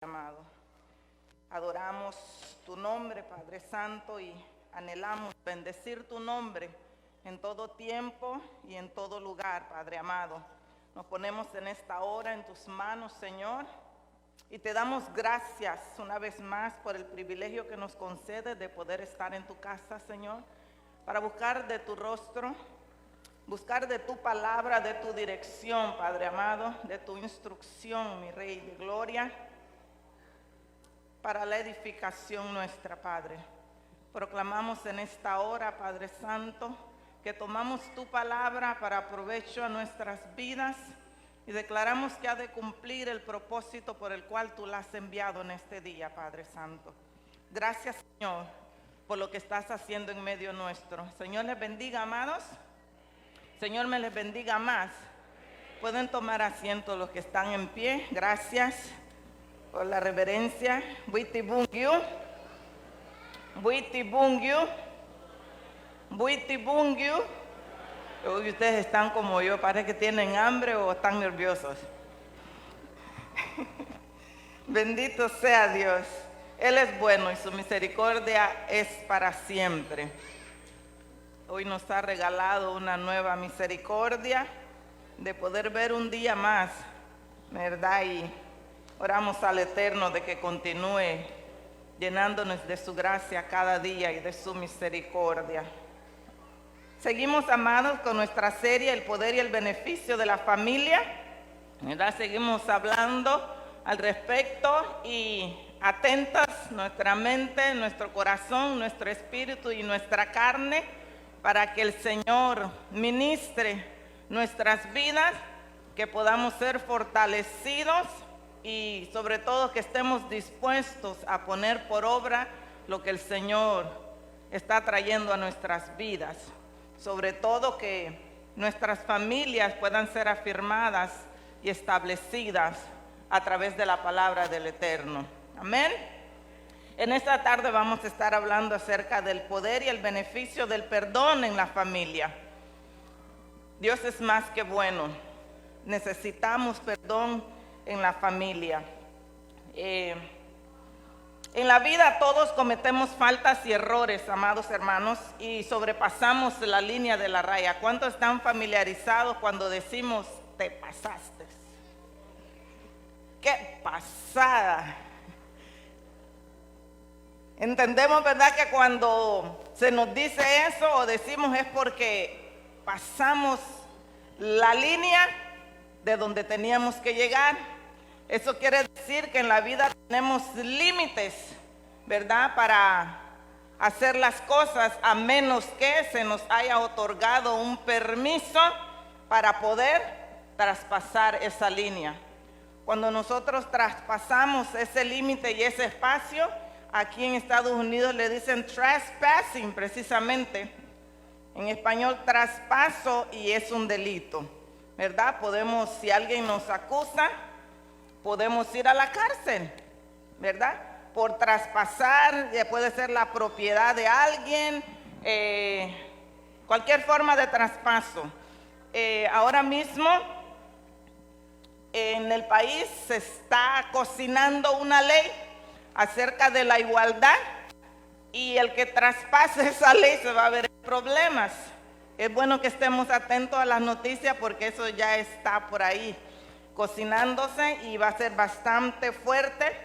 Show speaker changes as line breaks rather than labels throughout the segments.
amado. Adoramos tu nombre, Padre Santo, y anhelamos bendecir tu nombre en todo tiempo y en todo lugar, Padre amado. Nos ponemos en esta hora en tus manos, Señor, y te damos gracias una vez más por el privilegio que nos concedes de poder estar en tu casa, Señor, para buscar de tu rostro, buscar de tu palabra, de tu dirección, Padre amado, de tu instrucción, mi Rey de gloria, para la edificación nuestra, Padre. Proclamamos en esta hora, Padre Santo, que tomamos tu palabra para provecho a nuestras vidas y declaramos que ha de cumplir el propósito por el cual tú la has enviado en este día, Padre Santo. Gracias, Señor, por lo que estás haciendo en medio nuestro. Señor, les bendiga, amados. Señor, me les bendiga más. Pueden tomar asiento los que están en pie. Gracias por la reverencia. Buiti bungyu. Buiti bungyu. Buiti bungyu. Hoy ustedes están como yo, parece que tienen hambre o están nerviosos. Bendito sea Dios. Él es bueno y su misericordia es para siempre. Hoy nos ha regalado una nueva misericordia de poder ver un día más, ¿verdad? Y oramos al Eterno de que continúe llenándonos de su gracia cada día y de su misericordia. Seguimos, amados, con nuestra serie El poder y el beneficio de la familia, ¿verdad? Seguimos hablando al respecto y atentas nuestra mente, nuestro corazón, nuestro espíritu y nuestra carne para que el Señor ministre nuestras vidas, que podamos ser fortalecidos y sobre todo que estemos dispuestos a poner por obra lo que el Señor está trayendo a nuestras vidas. Sobre todo que nuestras familias puedan ser afirmadas y establecidas a través de la palabra del Eterno. Amén. En esta tarde vamos a estar hablando acerca del poder y el beneficio del perdón en la familia. Dios es más que bueno. Necesitamos perdón en la familia. En la vida todos cometemos faltas y errores, amados hermanos, y sobrepasamos la línea de la raya. ¿Cuántos están familiarizados cuando decimos te pasaste? ¡Qué pasada! Entendemos, ¿verdad?, que cuando se nos dice eso o decimos es porque pasamos la línea de donde teníamos que llegar. Eso quiere decir que en la vida tenemos límites, ¿verdad?, para hacer las cosas, a menos que se nos haya otorgado un permiso para poder traspasar esa línea. Cuando nosotros traspasamos ese límite y ese espacio, aquí en Estados Unidos le dicen trespassing, precisamente. En español, traspaso, y es un delito, ¿verdad? Podemos, si alguien nos acusa, podemos ir a la cárcel, ¿verdad? Por traspasar, ya puede ser la propiedad de alguien, cualquier forma de traspaso. Ahora mismo en el país se está cocinando una ley acerca de la igualdad, y el que traspase esa ley se va a ver en problemas. Es bueno que estemos atentos a las noticias porque eso ya está por ahí cocinándose y va a ser bastante fuerte.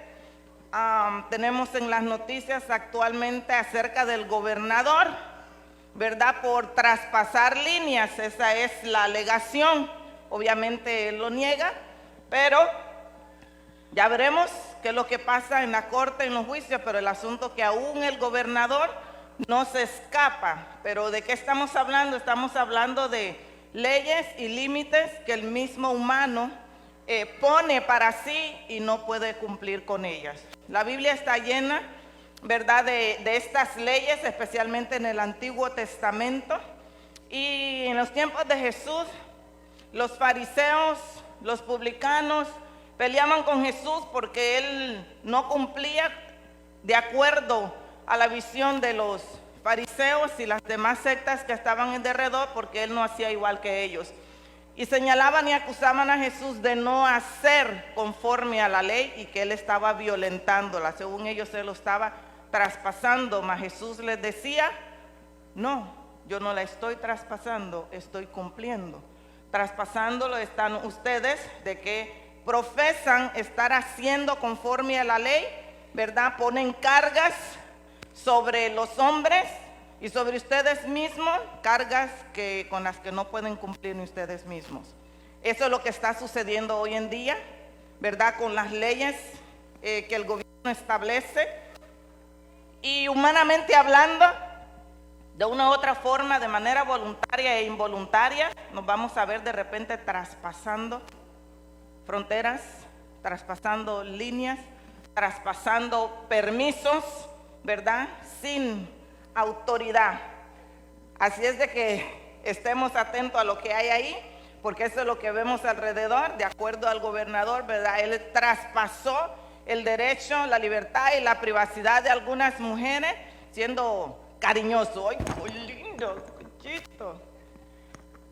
Tenemos en las noticias actualmente acerca del gobernador, ¿verdad?, por traspasar líneas. Esa es la alegación. Obviamente él lo niega, pero ya veremos qué es lo que pasa en la corte, en los juicios, pero el asunto que aún el gobernador no se escapa. Pero ¿de qué estamos hablando? Estamos hablando de leyes y límites que el mismo humano pone para sí y no puede cumplir con ellas. La Biblia está llena, ¿verdad?, de estas leyes, especialmente en el Antiguo Testamento. Y en los tiempos de Jesús, los fariseos, los publicanos, peleaban con Jesús porque él no cumplía de acuerdo a la visión de los fariseos y las demás sectas que estaban en derredor, porque él no hacía igual que ellos. y señalaban y acusaban a Jesús de no hacer conforme a la ley y que él estaba violentándola. Según ellos, él lo estaba traspasando, mas Jesús les decía: no, yo no la estoy traspasando, estoy cumpliendo. Traspasándolo están ustedes, de que profesan estar haciendo conforme a la ley, ¿verdad? Ponen cargas sobre los hombres y sobre ustedes mismos, cargas con las que no pueden cumplir ni ustedes mismos. Eso es lo que está sucediendo hoy en día, ¿verdad? Con las leyes que el gobierno establece. Y humanamente hablando, de una u otra forma, de manera voluntaria e involuntaria, nos vamos a ver de repente traspasando fronteras, traspasando líneas, traspasando permisos, ¿verdad? Sin autoridad. Así es de que estemos atentos a lo que hay ahí, porque eso es lo que vemos alrededor. De acuerdo al gobernador, ¿verdad? Él traspasó el derecho, la libertad y la privacidad de algunas mujeres, siendo cariñoso. ¡Ay, muy lindo, cuchito!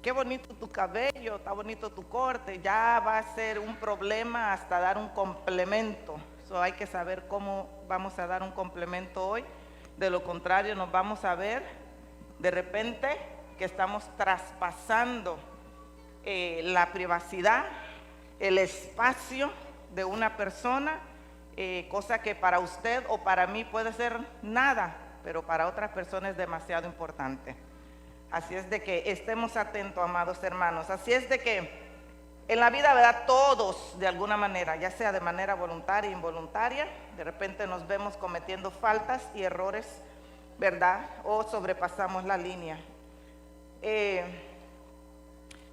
Qué bonito tu cabello, está bonito tu corte. Ya va a ser un problema hasta dar un complemento. Hay que saber cómo vamos a dar un complemento hoy. De lo contrario, nos vamos a ver de repente que estamos traspasando la privacidad, el espacio de una persona, cosa que para usted o para mí puede ser nada, pero para otras personas es demasiado importante. Así es de que estemos atentos, amados hermanos. Así es de que en la vida, ¿verdad? Todos, de alguna manera, ya sea de manera voluntaria e involuntaria, de repente nos vemos cometiendo faltas y errores, ¿verdad? O sobrepasamos la línea.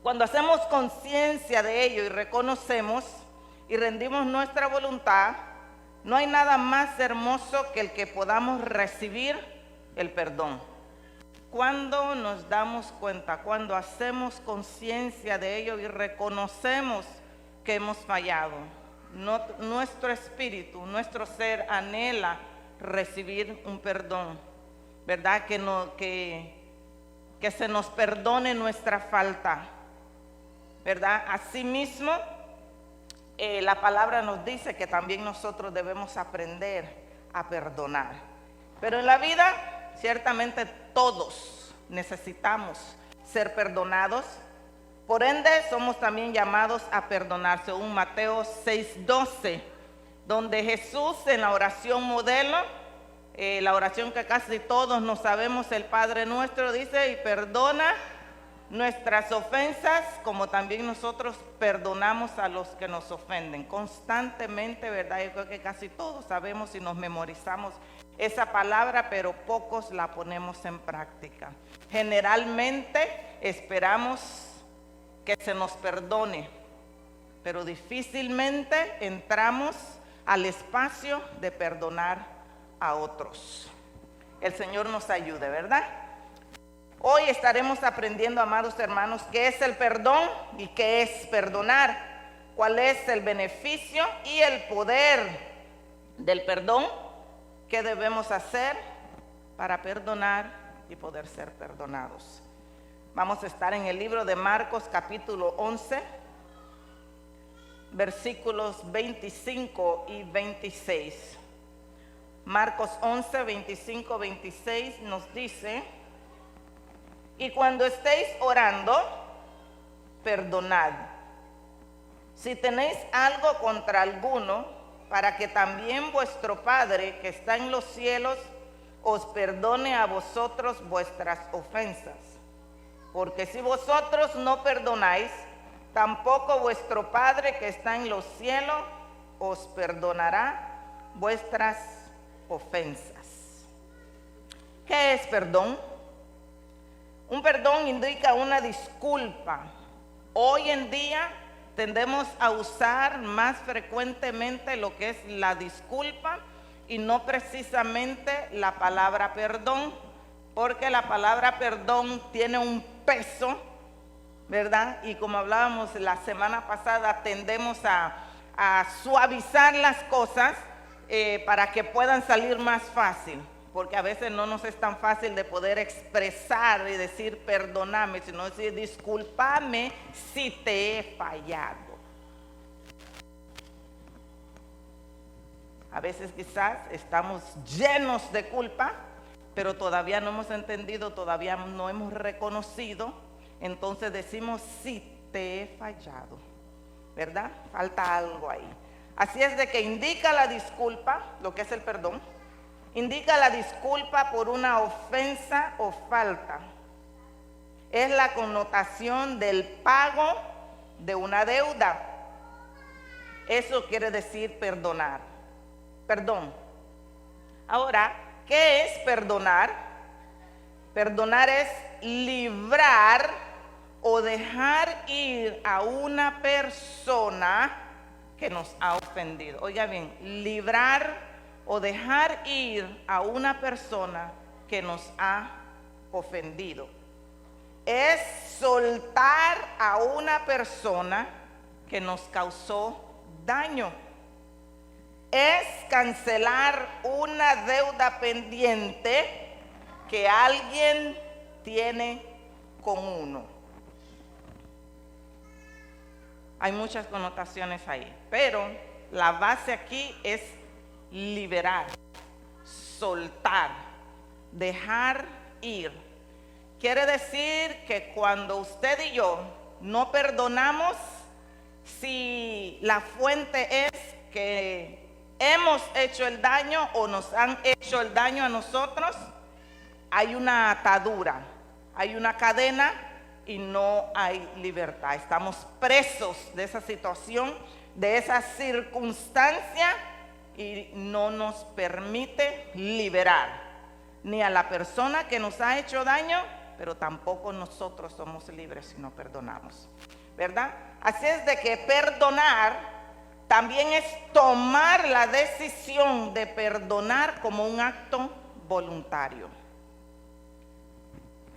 Cuando hacemos conciencia de ello y reconocemos y rendimos nuestra voluntad, no hay nada más hermoso que el que podamos recibir el perdón. Cuando nos damos cuenta, cuando hacemos conciencia de ello y reconocemos que hemos fallado, nuestro espíritu, nuestro ser anhela recibir un perdón, ¿verdad? Que se nos perdone nuestra falta, ¿verdad? Asimismo, la palabra nos dice que también nosotros debemos aprender a perdonar. Pero en la vida, ciertamente todos necesitamos ser perdonados. Por ende, somos también llamados a perdonar, según Mateo 6:12, donde Jesús, en la oración modelo, la oración que casi todos nos sabemos, el Padre Nuestro, dice: y perdona nuestras ofensas, como también nosotros perdonamos a los que nos ofenden. Constantemente, ¿verdad? Yo creo que casi todos sabemos y nos memorizamos esa palabra, pero pocos la ponemos en práctica. Generalmente esperamos que se nos perdone, pero difícilmente entramos al espacio de perdonar a otros. El Señor nos ayude, ¿verdad? Hoy estaremos aprendiendo, amados hermanos, qué es el perdón y qué es perdonar, cuál es el beneficio y el poder del perdón, qué debemos hacer para perdonar y poder ser perdonados. Vamos a estar en el libro de Marcos, capítulo 11, versículos 25 y 26. Marcos 11, 25, 26 nos dice: y cuando estéis orando, perdonad, si tenéis algo contra alguno, para que también vuestro Padre que está en los cielos os perdone a vosotros vuestras ofensas. Porque si vosotros no perdonáis, tampoco vuestro Padre que está en los cielos os perdonará vuestras ofensas. ¿Qué es perdón? Un perdón indica una disculpa. Hoy en día tendemos a usar más frecuentemente lo que es la disculpa y no precisamente la palabra perdón, porque la palabra perdón tiene un peso, ¿verdad? Y como hablábamos la semana pasada, tendemos a suavizar las cosas para que puedan salir más fácil. porque a veces no nos es tan fácil de poder expresar y decir perdóname, sino decir discúlpame si te he fallado. A veces quizás estamos llenos de culpa, pero todavía no hemos entendido, todavía no hemos reconocido, entonces decimos si te he fallado, ¿verdad? Falta algo ahí. Así es de que indica la disculpa, lo que es el perdón, indica la disculpa por una ofensa o falta. Es la connotación del pago de una deuda. Eso quiere decir perdonar. Perdón. Ahora, ¿qué es perdonar? Perdonar es librar o dejar ir a una persona que nos ha ofendido. Oiga bien, librar o dejar ir a una persona que nos ha ofendido. Es soltar a una persona que nos causó daño. Es cancelar una deuda pendiente que alguien tiene con uno. Hay muchas connotaciones ahí, pero la base aquí es liberar, soltar, dejar ir. Quiere decir que cuando usted y yo no perdonamos, si la fuente es que hemos hecho el daño o nos han hecho el daño a nosotros, hay una atadura, hay una cadena y no hay libertad. Estamos presos de esa situación, de esa circunstancia, y no nos permite liberar ni a la persona que nos ha hecho daño, pero tampoco nosotros somos libres si no perdonamos, ¿verdad? Así es de que perdonar también es tomar la decisión de perdonar como un acto voluntario.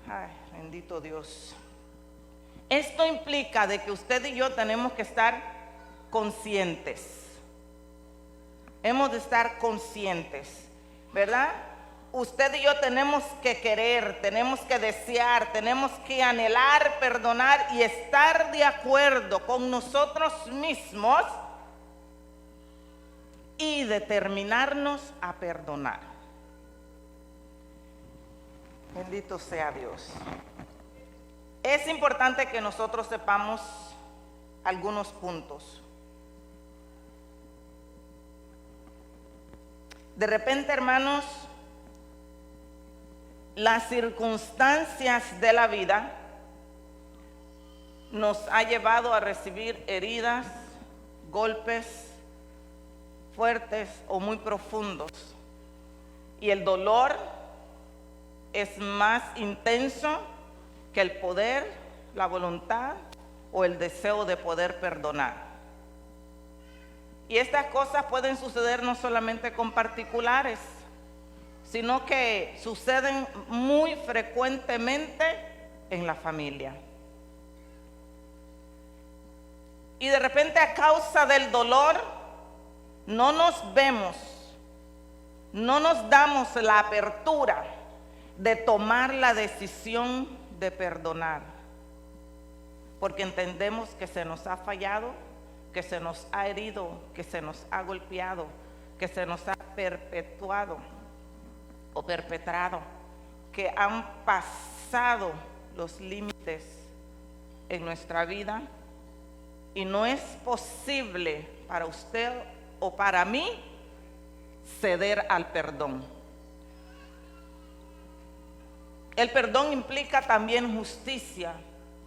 Ay, bendito Dios. Esto implica de que usted y yo tenemos que estar conscientes. Hemos de estar conscientes, ¿verdad? Usted y yo tenemos que querer, tenemos que desear, tenemos que anhelar, perdonar y estar de acuerdo con nosotros mismos y determinarnos a perdonar. Bendito sea Dios. Es importante que nosotros sepamos algunos puntos. De repente, hermanos, las circunstancias de la vida nos ha llevado a recibir heridas, golpes fuertes o muy profundos. Y el dolor es más intenso que el poder, la voluntad o el deseo de poder perdonar. Y estas cosas pueden suceder no solamente con particulares, sino que suceden muy frecuentemente en la familia. Y de repente, a causa del dolor, no nos vemos, no nos damos la apertura de tomar la decisión de perdonar, porque entendemos que se nos ha fallado, que se nos ha herido, que se nos ha golpeado, que se nos ha perpetuado o perpetrado, que han pasado los límites en nuestra vida y no es posible para usted o para mí ceder al perdón. El perdón implica también justicia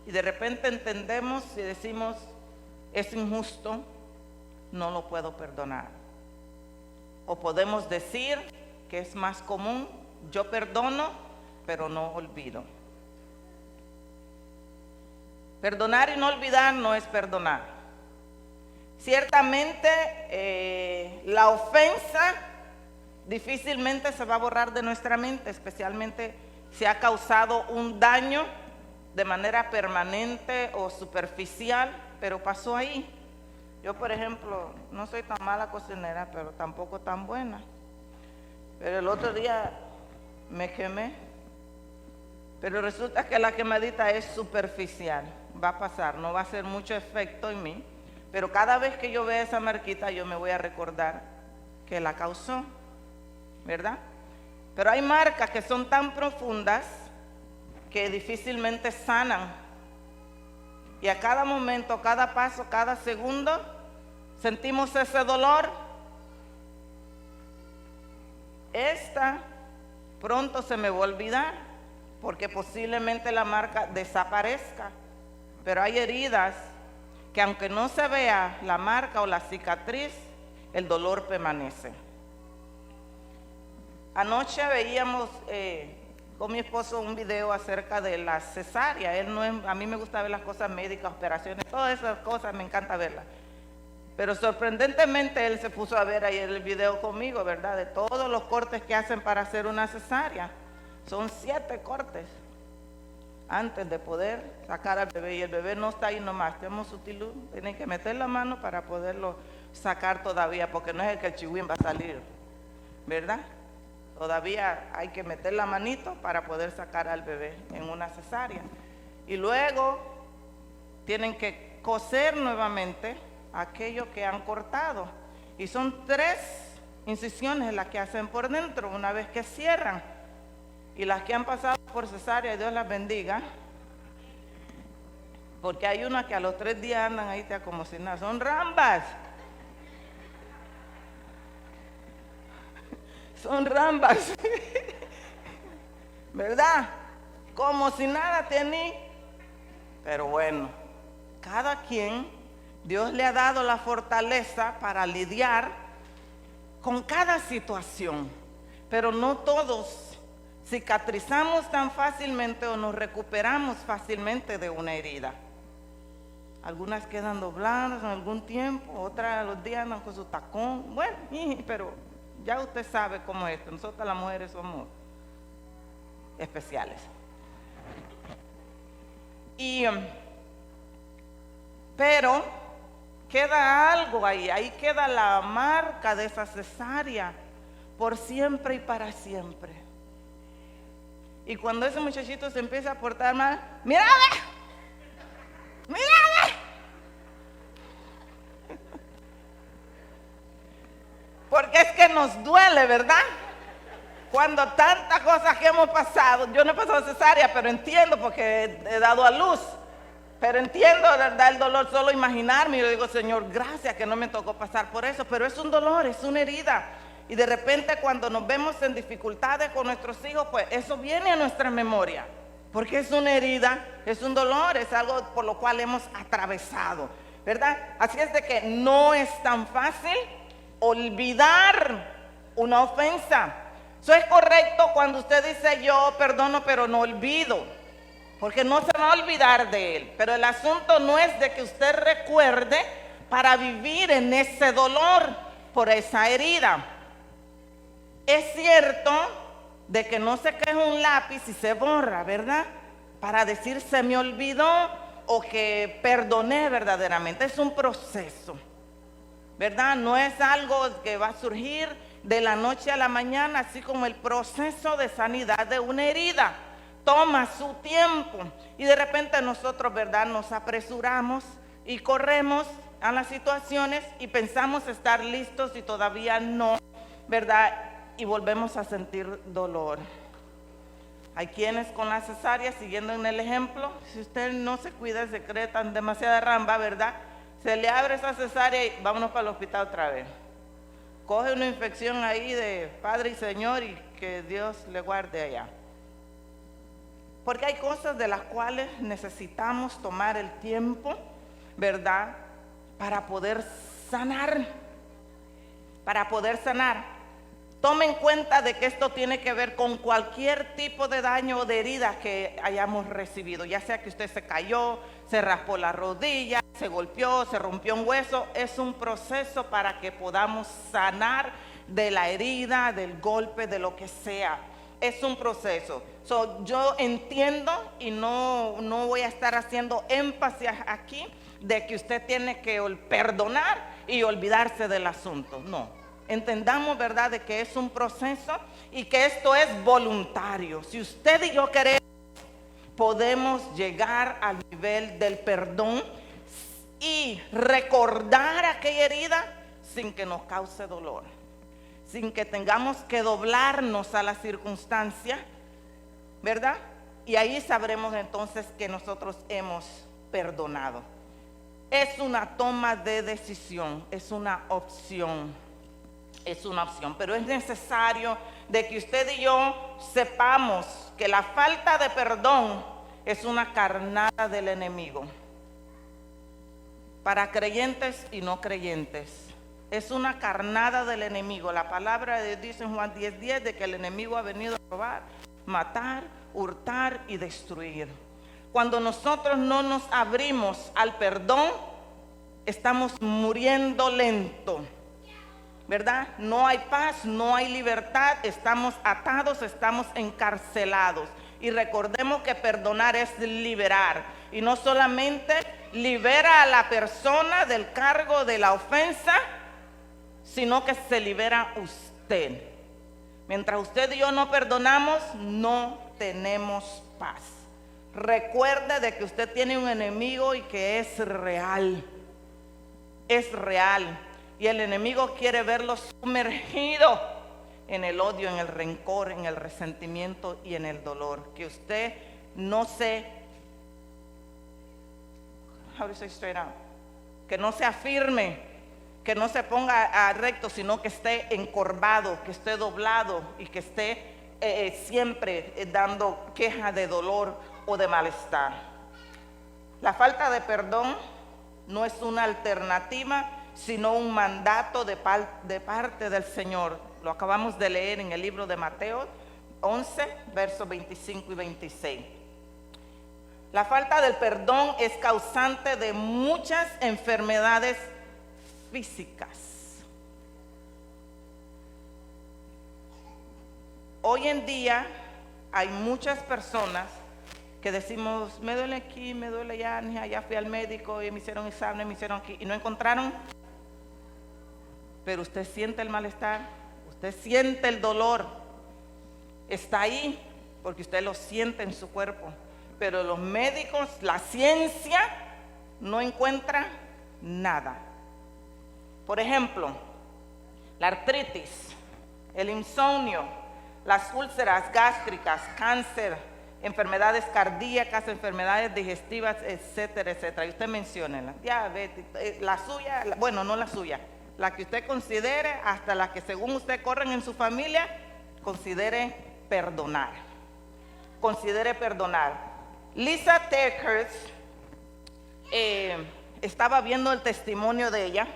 y de repente entendemos y decimos: es injusto, no lo puedo perdonar. O podemos decir, que es más común, yo perdono, pero no olvido. Perdonar y no olvidar no es perdonar. Ciertamente, la ofensa difícilmente se va a borrar de nuestra mente, especialmente si ha causado un daño de manera permanente o superficial, pero pasó ahí. Yo, por ejemplo, no soy tan mala cocinera, pero tampoco tan buena. Pero el otro día me quemé. Pero resulta que la quemadita es superficial, va a pasar, no va a hacer mucho efecto en mí, pero cada vez que yo vea esa marquita yo me voy a recordar que la causó, ¿verdad? Pero hay marcas que son tan profundas que difícilmente sanan, y a cada momento, cada paso, cada segundo sentimos ese dolor. Esta pronto se me va a olvidar, porque posiblemente la marca desaparezca, pero hay heridas que aunque no se vea la marca o la cicatriz, el dolor permanece. Anoche veíamos con mi esposo un video acerca de la cesárea. Él no es, a mí me gusta ver las cosas médicas, operaciones, todas esas cosas me encanta verlas. Pero sorprendentemente él se puso a ver ayer el video conmigo, ¿verdad? De todos los cortes que hacen para hacer una cesárea. Son 7 cortes antes de poder sacar al bebé, y el bebé no está ahí nomás, tenemos sutilú, tienen que meter la mano para poderlo sacar todavía, porque no es el que el chihuín va a salir, ¿verdad? Todavía hay que meter la manito para poder sacar al bebé en una cesárea, y luego tienen que coser nuevamente aquello que han cortado, y son 3 incisiones las que hacen por dentro una vez que cierran. Y las que han pasado por cesárea, Dios las bendiga, porque hay unas que a los 3 días andan ahí como si nada, son rambas. Son rambas, ¿verdad? Como si nada tenía. Pero bueno, cada quien, Dios le ha dado la fortaleza para lidiar con cada situación, pero no todos cicatrizamos tan fácilmente o nos recuperamos fácilmente de una herida. Algunas quedan dobladas en algún tiempo, otras a los días andan con su tacón. Bueno, pero ya usted sabe cómo es esto. Nosotras las mujeres somos especiales. Pero queda algo ahí queda la marca de esa cesárea por siempre y para siempre. Y cuando ese muchachito se empieza a portar mal, ¡mírame! ¡Mírame! Porque es que nos duele, ¿verdad? Cuando tantas cosas que hemos pasado, yo no he pasado cesárea, pero entiendo porque he dado a luz. Pero entiendo, ¿verdad? El dolor, solo imaginarme. Yo digo, Señor, gracias que no me tocó pasar por eso, pero es un dolor, es una herida. Y de repente cuando nos vemos en dificultades con nuestros hijos, pues eso viene a nuestra memoria, porque es una herida, es un dolor, es algo por lo cual hemos atravesado, ¿verdad? Así es de que no es tan fácil olvidar una ofensa. Eso es correcto cuando usted dice yo perdono pero no olvido, porque no se va a olvidar de él. Pero el asunto no es de que usted recuerde para vivir en ese dolor por esa herida. Es cierto de que no se queja un lápiz y se borra, ¿verdad? Para decir se me olvidó o que perdoné verdaderamente. Es un proceso, ¿verdad? No es algo que va a surgir de la noche a la mañana, así como el proceso de sanidad de una herida. Toma su tiempo y de repente nosotros, ¿verdad? Nos apresuramos y corremos a las situaciones y pensamos estar listos y todavía no, ¿verdad? Y volvemos a sentir dolor. Hay quienes con la cesárea, siguiendo en el ejemplo, si usted no se cuida, se cree tan demasiada ramba, ¿verdad? Se le abre esa cesárea y vámonos para el hospital otra vez. Coge una infección ahí de Padre y Señor y que Dios le guarde allá. Porque hay cosas de las cuales necesitamos tomar el tiempo, ¿verdad? Para poder sanar. Para poder sanar. Tome en cuenta de que esto tiene que ver con cualquier tipo de daño o de herida que hayamos recibido, ya sea que usted se cayó, se raspó la rodilla, se golpeó, se rompió un hueso. Es un proceso para que podamos sanar de la herida, del golpe, de lo que sea. Es un proceso. Yo entiendo y no voy a estar haciendo énfasis aquí de que usted tiene que perdonar y olvidarse del asunto. No. Entendamos, ¿verdad?, de que es un proceso y que esto es voluntario. Si usted y yo queremos, podemos llegar al nivel del perdón y recordar aquella herida sin que nos cause dolor, sin que tengamos que doblarnos a la circunstancia, ¿verdad? Y ahí sabremos entonces que nosotros hemos perdonado. Es una toma de decisión, es una opción, pero es necesario de que usted y yo sepamos que la falta de perdón es una carnada del enemigo. Para creyentes y no creyentes, es una carnada del enemigo. La palabra de Dios dice en Juan 10:10 de que el enemigo ha venido a robar, matar, hurtar y destruir. Cuando nosotros no nos abrimos al perdón, estamos muriendo lento, ¿verdad? No hay paz, no hay libertad, estamos atados, estamos encarcelados. Y recordemos que perdonar es liberar. Y no solamente libera a la persona del cargo de la ofensa, sino que se libera usted. Mientras usted y yo no perdonamos, no tenemos paz. Recuerde de que usted tiene un enemigo y que es real. Es real. Y el enemigo quiere verlo sumergido en el odio, en el rencor, en el resentimiento y en el dolor. Que usted no se, que no se afirme, que no se ponga recto, sino que esté encorvado, que esté doblado y que esté siempre dando queja de dolor o de malestar. La falta de perdón no es una alternativa, sino un mandato de parte del Señor. Lo acabamos de leer en el libro de Mateo 11, versos 25 y 26. La falta del perdón es causante de muchas enfermedades físicas. Hoy en día hay muchas personas que decimos, me duele aquí, me duele allá, ya fui al médico y me hicieron examen, me hicieron aquí y no encontraron. Pero usted siente el malestar, usted siente el dolor, está ahí porque usted lo siente en su cuerpo. Pero los médicos, la ciencia, no encuentra nada. Por ejemplo, la artritis, el insomnio, las úlceras gástricas, cáncer, enfermedades cardíacas, enfermedades digestivas, etcétera, etcétera. Y usted menciona la diabetes, la suya, bueno, no la suya, la que usted considere, hasta la que según usted corren en su familia, considere perdonar. Considere perdonar. Lisa TerKeurst, estaba viendo el testimonio de ella,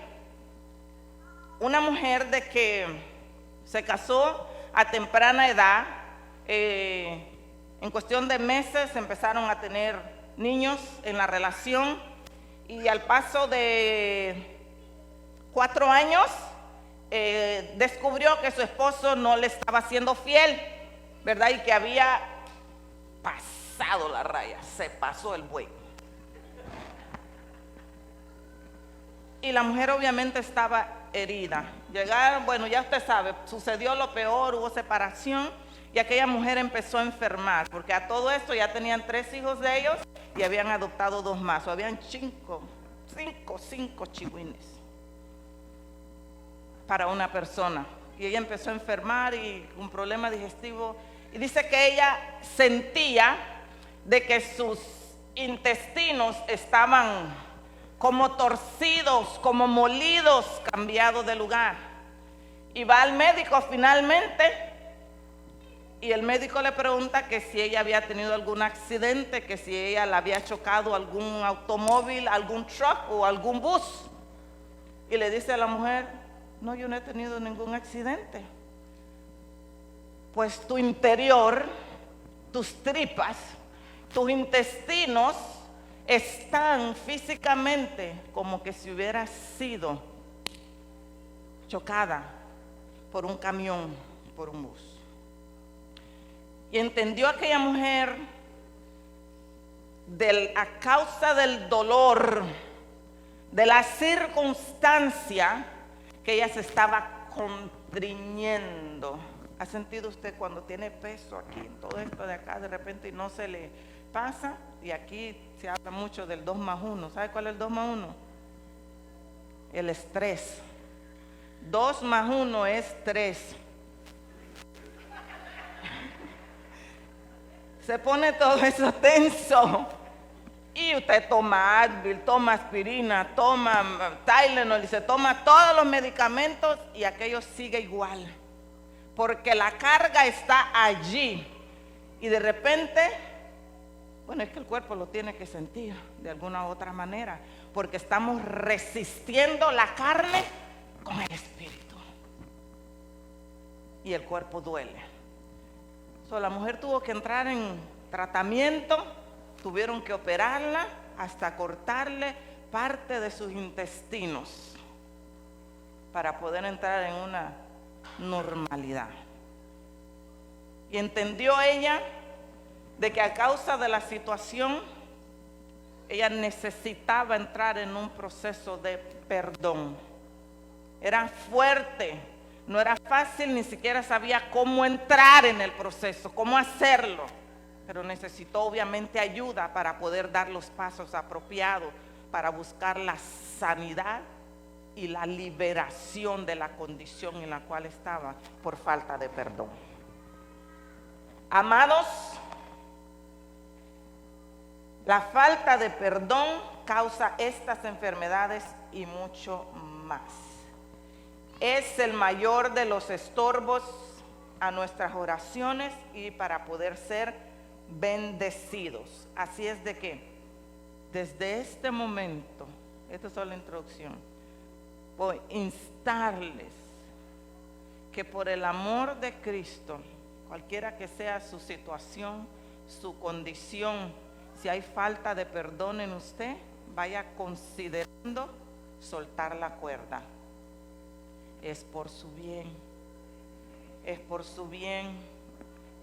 una mujer de que se casó a temprana edad, en cuestión de meses empezaron a tener niños en la relación y al paso de 4 años descubrió que su esposo no le estaba siendo fiel, ¿verdad? Y que había pasado la raya, se pasó el buey. Y la mujer obviamente estaba herida. Llegaron, bueno, ya usted sabe, sucedió lo peor, hubo separación y aquella mujer empezó a enfermar, porque a todo esto ya tenían 3 hijos de ellos y habían adoptado 2 más, o habían 5 chihuines para una persona. Y ella empezó a enfermar y un problema digestivo. Y dice que ella sentía de que sus intestinos estaban como torcidos, como molidos, cambiados de lugar. Y va al médico finalmente y el médico le pregunta que si ella había tenido algún accidente, que si ella la había chocado algún automóvil, algún truck o algún bus. Y le dice a la mujer, no, yo no he tenido ningún accidente. Pues tu interior, tus tripas, tus intestinos están físicamente como que si hubiera sido chocada por un camión, por un bus. Y entendió aquella mujer a causa del dolor, de la circunstancia, que ella se estaba constriñendo. ¿Ha sentido usted cuando tiene peso aquí, en todo esto de acá, de repente y no se le pasa? Y aquí se habla mucho del 2+1. ¿Sabe cuál es el 2+1? El estrés. 2+1 es 3. Se pone todo eso tenso. Y usted toma Advil, toma aspirina, toma Tylenol y se toma todos los medicamentos y aquello sigue igual. Porque la carga está allí. Y de repente, bueno, es que el cuerpo lo tiene que sentir de alguna u otra manera. Porque estamos resistiendo la carne con el espíritu. Y el cuerpo duele. La mujer tuvo que entrar en tratamiento, tuvieron que operarla hasta cortarle parte de sus intestinos para poder entrar en una normalidad. Y entendió ella de que a causa de la situación, ella necesitaba entrar en un proceso de perdón. Era fuerte. No era fácil, ni siquiera sabía cómo entrar en el proceso, cómo hacerlo. Pero necesitó obviamente ayuda para poder dar los pasos apropiados, para buscar la sanidad y la liberación de la condición en la cual estaba por falta de perdón. Amados, la falta de perdón causa estas enfermedades y mucho más. Es el mayor de los estorbos a nuestras oraciones y para poder ser bendecidos. Así es de que desde este momento, esta es solo la introducción, voy a instarles que por el amor de Cristo, cualquiera que sea su situación, su condición, si hay falta de perdón en usted, vaya considerando soltar la cuerda. Es por su bien, es por su bien,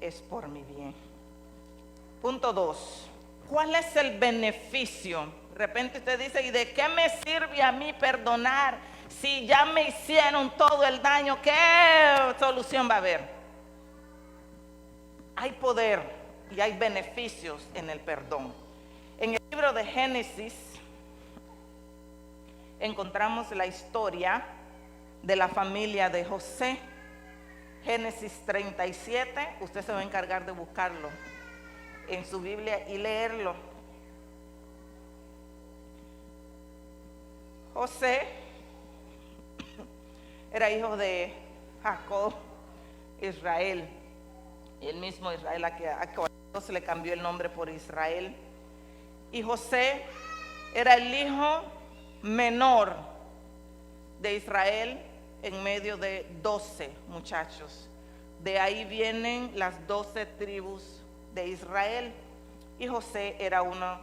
es por mi bien. Punto 2. ¿Cuál es el beneficio? De repente usted dice, ¿y de qué me sirve a mí perdonar si ya me hicieron todo el daño? ¿Qué solución va a haber? Hay poder y hay beneficios en el perdón. En el libro de Génesis encontramos la historia de la familia de José. Génesis 37, usted se va a encargar de buscarlo en su Biblia y leerlo. José era hijo de Jacob, Israel, y el mismo Israel a que se le cambió el nombre por Israel. Y José era el hijo menor de Israel en medio de 12 muchachos. De ahí vienen las 12 tribus de Israel. Y José era uno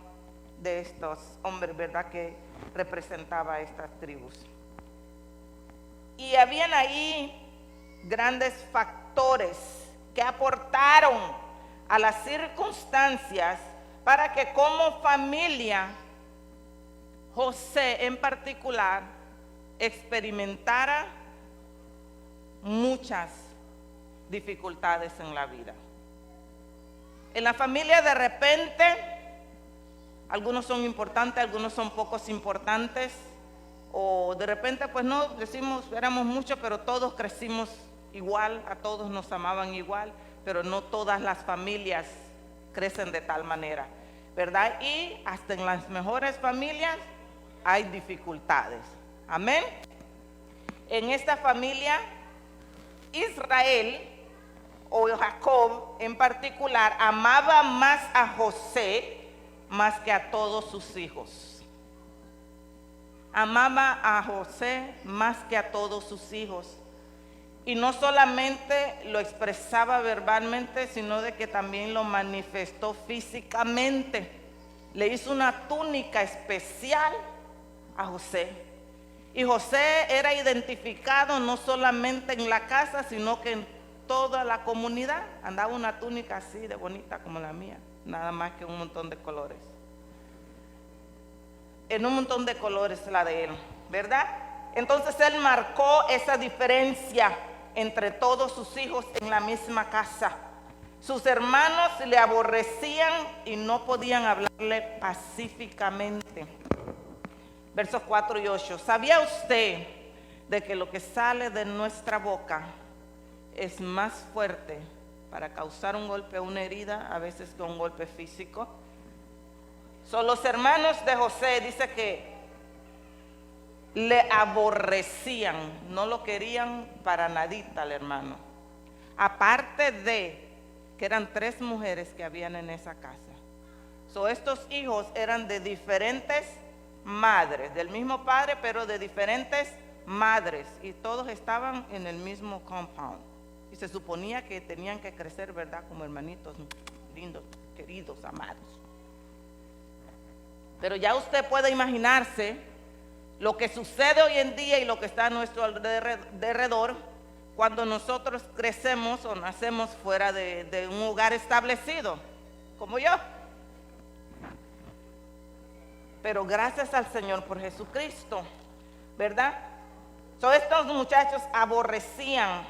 de estos hombres, ¿verdad?, que representaba a estas tribus. Y habían ahí grandes factores que aportaron a las circunstancias para que como familia, José en particular, experimentara muchas dificultades en la vida. En la familia de repente, algunos son importantes, algunos son pocos importantes, o de repente pues no, decimos, éramos muchos, pero todos crecimos igual, a todos nos amaban igual, pero no todas las familias crecen de tal manera, ¿verdad? Y hasta en las mejores familias hay dificultades. Amén. En esta familia, Israel o Jacob en particular amaba más a José más que a todos sus hijos. Amaba a José más que a todos sus hijos. Y no solamente lo expresaba verbalmente, sino de que también lo manifestó físicamente. Le hizo una túnica especial a José. Y José era identificado no solamente en la casa, sino que en toda la comunidad. Andaba una túnica así de bonita como la mía, nada más que un montón de colores. En un montón de colores la de él, ¿verdad? Entonces él marcó esa diferencia entre todos sus hijos en la misma casa. Sus hermanos le aborrecían y no podían hablarle pacíficamente. Versos 4 y 8. ¿Sabía usted de que lo que sale de nuestra boca es más fuerte para causar un golpe o una herida, a veces que un golpe físico? Son los hermanos de José, dice que le aborrecían, no lo querían para nadita al hermano. Aparte de que eran 3 mujeres que habían en esa casa. Estos hijos eran de diferentes madres, del mismo padre, pero de diferentes madres, y todos estaban en el mismo compound. Y se suponía que tenían que crecer, ¿verdad?, como hermanitos lindos, queridos, amados. Pero ya usted puede imaginarse lo que sucede hoy en día y lo que está a nuestro alrededor cuando nosotros crecemos o nacemos fuera de un hogar establecido, como yo. Pero gracias al Señor por Jesucristo, ¿verdad? Estos muchachos aborrecían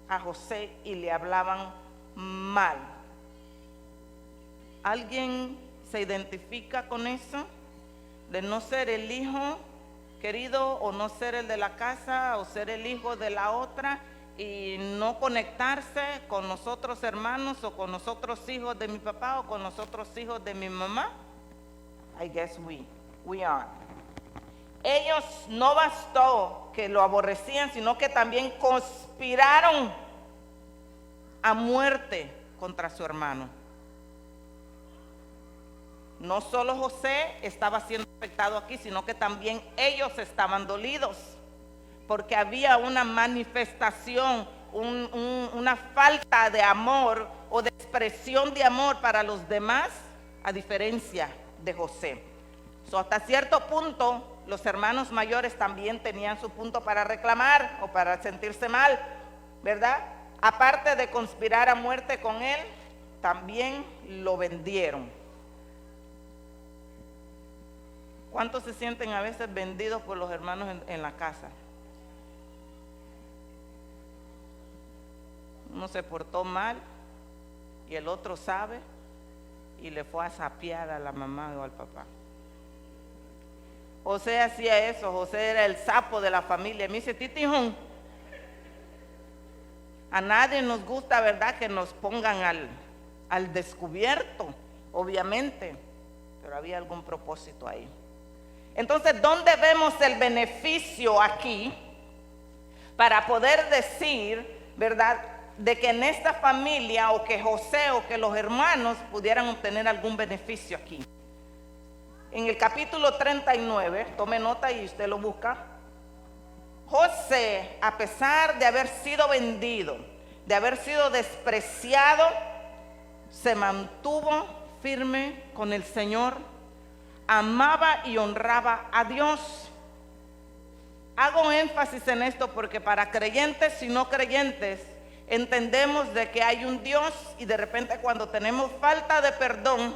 a José y le hablaban mal. ¿Alguien se identifica con eso? De no ser el hijo querido, o no ser el de la casa, o ser el hijo de la otra, y no conectarse con nosotros hermanos, o con nosotros hijos de mi papá, o con nosotros hijos de mi mamá. I guess we are. Ellos no bastó que lo aborrecían, sino que también conspiraron a muerte contra su hermano. No solo José estaba siendo afectado aquí, sino que también ellos estaban dolidos, porque había una manifestación, una falta de amor o de expresión de amor para los demás, a diferencia de José. Hasta cierto punto, los hermanos mayores también tenían su punto para reclamar o para sentirse mal, ¿verdad? Aparte de conspirar a muerte con él, también lo vendieron. ¿Cuántos se sienten a veces vendidos por los hermanos en la casa? Uno se portó mal y el otro sabe y le fue a sapear a la mamá o al papá. José hacía eso. José era el sapo de la familia. Me dice, Titijón, a nadie nos gusta, ¿verdad?, que nos pongan al descubierto, obviamente, pero había algún propósito ahí. Entonces, ¿dónde vemos el beneficio aquí para poder decir, ¿verdad?, de que en esta familia, o que José o que los hermanos pudieran obtener algún beneficio aquí? En el capítulo 39, tome nota y usted lo busca. José, a pesar de haber sido vendido, de haber sido despreciado, se mantuvo firme con el Señor, amaba y honraba a Dios. Hago énfasis en esto porque para creyentes y no creyentes entendemos de que hay un Dios, y de repente cuando tenemos falta de perdón,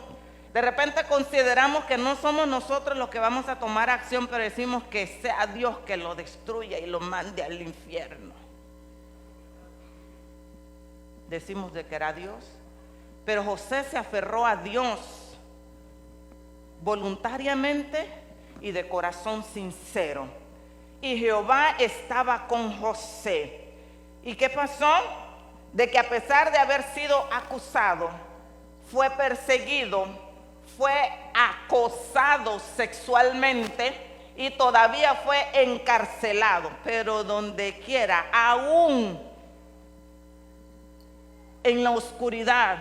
de repente consideramos que no somos nosotros los que vamos a tomar acción, pero decimos que sea Dios que lo destruya y lo mande al infierno. Decimos de que era Dios, pero José se aferró a Dios voluntariamente y de corazón sincero. Y Jehová estaba con José. ¿Y qué pasó? De que a pesar de haber sido acusado, fue perseguido, fue acosado sexualmente y todavía fue encarcelado. Pero donde quiera, aún en la oscuridad,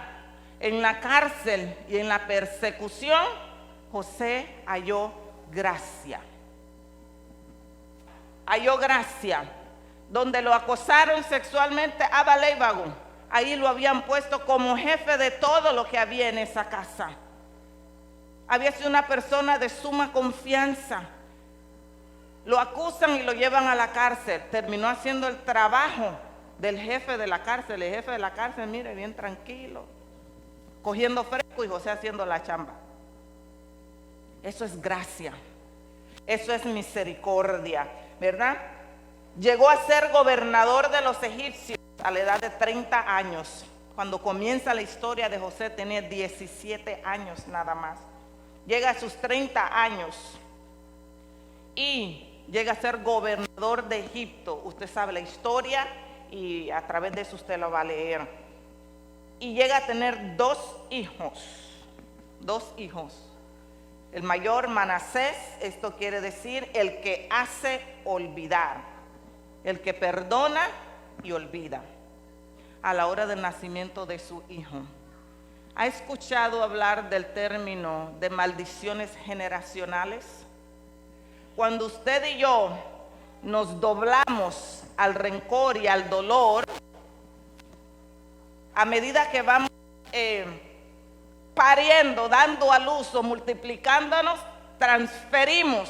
en la cárcel y en la persecución, José halló gracia. Halló gracia. Donde lo acosaron sexualmente a Balévago, ahí lo habían puesto como jefe de todo lo que había en esa casa. Había sido una persona de suma confianza. Lo acusan y lo llevan a la cárcel. Terminó haciendo el trabajo del jefe de la cárcel. El jefe de la cárcel, mire, bien tranquilo, cogiendo fresco, y José haciendo la chamba. Eso es gracia. Eso es misericordia. ¿verdad? Llegó a ser gobernador de los egipcios a la edad de 30 años. Cuando comienza la historia de José tenía 17 años nada más. Llega a sus 30 años y llega a ser gobernador de Egipto. Usted sabe la historia y a través de eso usted lo va a leer. Y llega a tener dos hijos. El mayor, Manasés, esto quiere decir el que hace olvidar, el que perdona y olvida. A la hora del nacimiento de su hijo, ¿ha escuchado hablar del término de maldiciones generacionales? Cuando usted y yo nos doblamos al rencor y al dolor, a medida que vamos pariendo, dando a luz o multiplicándonos, transferimos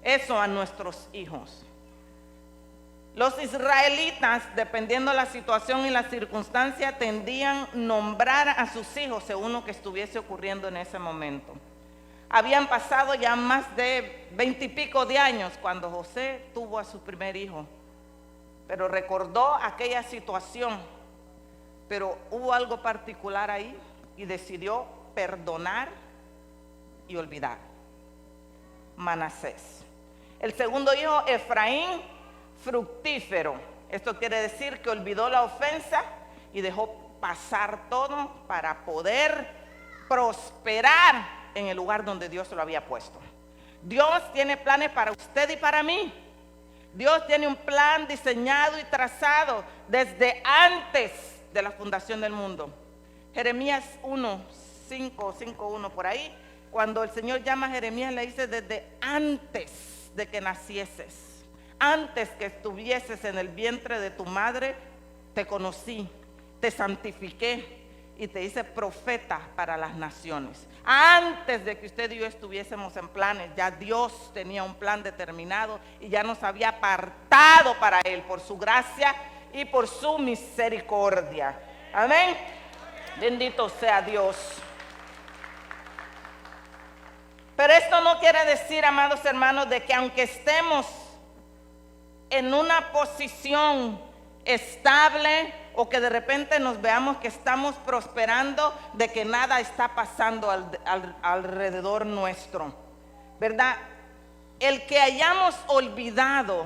eso a nuestros hijos. Los israelitas, dependiendo de la situación y la circunstancia, tendían a nombrar a sus hijos según lo que estuviese ocurriendo en ese momento. Habían pasado ya más de 20 y pico de años cuando José tuvo a su primer hijo, pero recordó aquella situación, pero hubo algo particular ahí y decidió perdonar y olvidar. Manasés. El segundo hijo, Efraín, fructífero. Esto quiere decir que olvidó la ofensa y dejó pasar todo para poder prosperar en el lugar donde Dios lo había puesto. Dios tiene planes para usted y para mí. Dios tiene un plan diseñado y trazado desde antes de la fundación del mundo. Jeremías 1:5 por ahí, cuando el Señor llama a Jeremías, le dice: desde antes de que nacieses, antes que estuvieses en el vientre de tu madre, te conocí, te santifiqué y te hice profeta para las naciones. Antes de que usted y yo estuviésemos en planes, ya Dios tenía un plan determinado y ya nos había apartado para Él por su gracia y por su misericordia. Amén. Bendito sea Dios. Pero esto no quiere decir, amados hermanos, de que aunque estemos en una posición estable o que de repente nos veamos que estamos prosperando, de que nada está pasando alrededor nuestro, ¿verdad? El que hayamos olvidado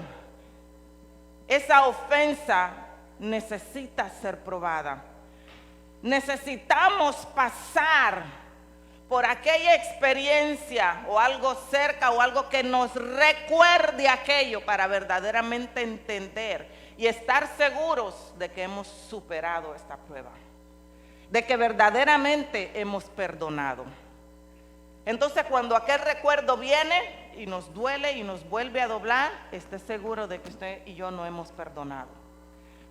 esa ofensa necesita ser probada. Necesitamos pasar por aquella experiencia o algo cerca o algo que nos recuerde aquello para verdaderamente entender y estar seguros de que hemos superado esta prueba, de que verdaderamente hemos perdonado. Entonces, cuando aquel recuerdo viene y nos duele y nos vuelve a doblar, esté seguro de que usted y yo no hemos perdonado.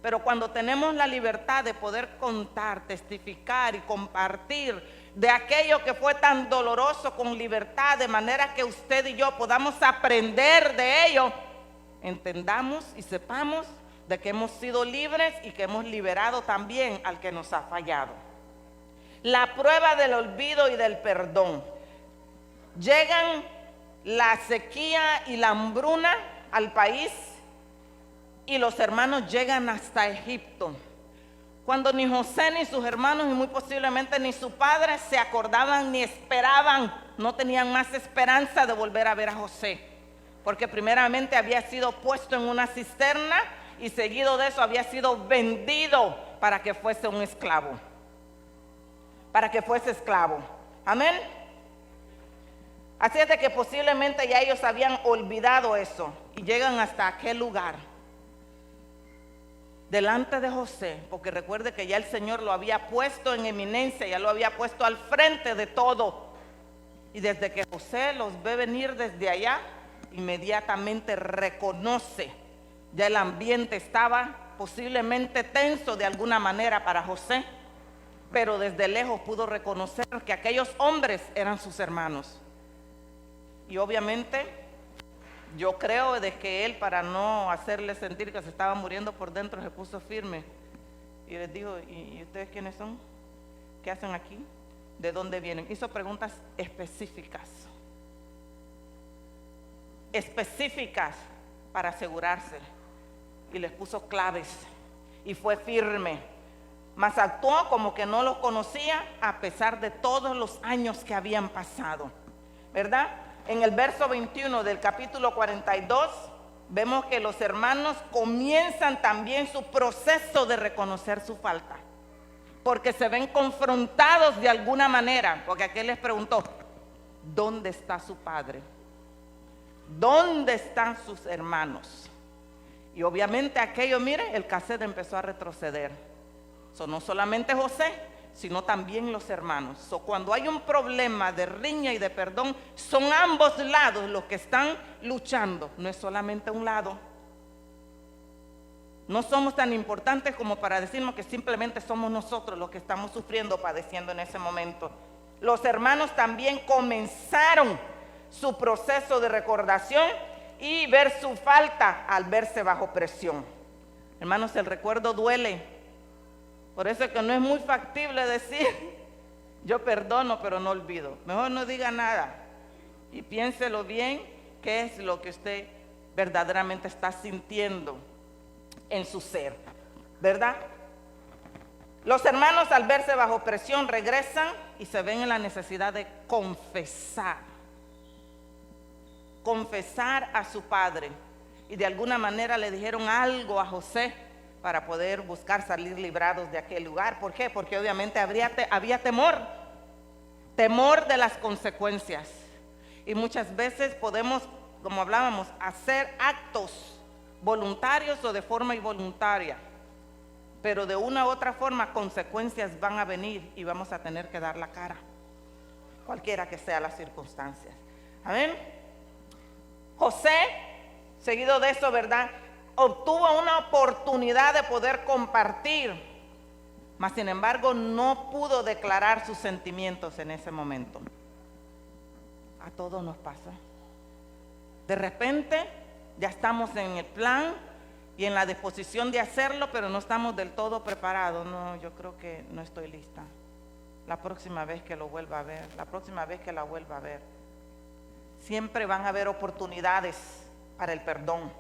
Pero cuando tenemos la libertad de poder contar, testificar y compartir de aquello que fue tan doloroso con libertad, de manera que usted y yo podamos aprender de ello, entendamos y sepamos de que hemos sido libres y que hemos liberado también al que nos ha fallado. La prueba del olvido y del perdón. Llegan la sequía y la hambruna al país y los hermanos llegan hasta Egipto, cuando ni José ni sus hermanos y muy posiblemente ni su padre se acordaban ni esperaban, no tenían más esperanza de volver a ver a José, porque primeramente había sido puesto en una cisterna y seguido de eso había sido vendido para que fuese un esclavo, para que fuese esclavo. Amén. Así es de que posiblemente ya ellos habían olvidado eso y llegan hasta aquel lugar delante de José, porque recuerde que ya el Señor lo había puesto en eminencia, ya lo había puesto al frente de todo. Y desde que José los ve venir desde allá, inmediatamente reconoce, ya el ambiente estaba posiblemente tenso de alguna manera para José, pero desde lejos pudo reconocer que aquellos hombres eran sus hermanos. Y obviamente yo creo de que él, para no hacerles sentir que se estaba muriendo por dentro, se puso firme y les dijo: ¿y ustedes quiénes son? ¿Qué hacen aquí? ¿De dónde vienen? Hizo preguntas específicas. específicas para asegurarse y les puso claves y fue firme, mas actuó como que no los conocía a pesar de todos los años que habían pasado, ¿verdad? En el verso 21 del capítulo 42 vemos que los hermanos comienzan también su proceso de reconocer su falta, porque se ven confrontados de alguna manera, porque aquel les preguntó, ¿dónde está su padre? ¿Dónde están sus hermanos? Y obviamente aquello, mire, el cassette empezó a retroceder. No solamente José, sino también los hermanos. Cuando hay un problema de riña y de perdón, son ambos lados los que están luchando, no es solamente un lado. No somos tan importantes como para decirnos que simplemente somos nosotros los que estamos sufriendo, padeciendo en ese momento. Los hermanos también comenzaron su proceso de recordación y ver su falta al verse bajo presión. Hermanos, el recuerdo duele. Por eso es que no es muy factible decir, yo perdono pero no olvido. Mejor no diga nada y piénselo bien qué es lo que usted verdaderamente está sintiendo en su ser, ¿verdad? Los hermanos al verse bajo presión regresan y se ven en la necesidad de confesar a su padre, y de alguna manera le dijeron algo a José para poder buscar salir librados de aquel lugar. ¿Por qué? Porque obviamente había temor de las consecuencias, y muchas veces podemos, como hablábamos, hacer actos voluntarios o de forma involuntaria, pero de una u otra forma consecuencias van a venir y vamos a tener que dar la cara, cualquiera que sea las circunstancias. Amén. José, seguido de eso, ¿verdad?, obtuvo una oportunidad de poder compartir, mas sin embargo no pudo declarar sus sentimientos en ese momento. A todos nos pasa. De repente ya estamos en el plan y en la disposición de hacerlo, pero no estamos del todo preparados. No, yo creo que no estoy lista. La próxima vez que lo vuelva a ver, la próxima vez que la vuelva a ver. Siempre van a haber oportunidades para el perdón.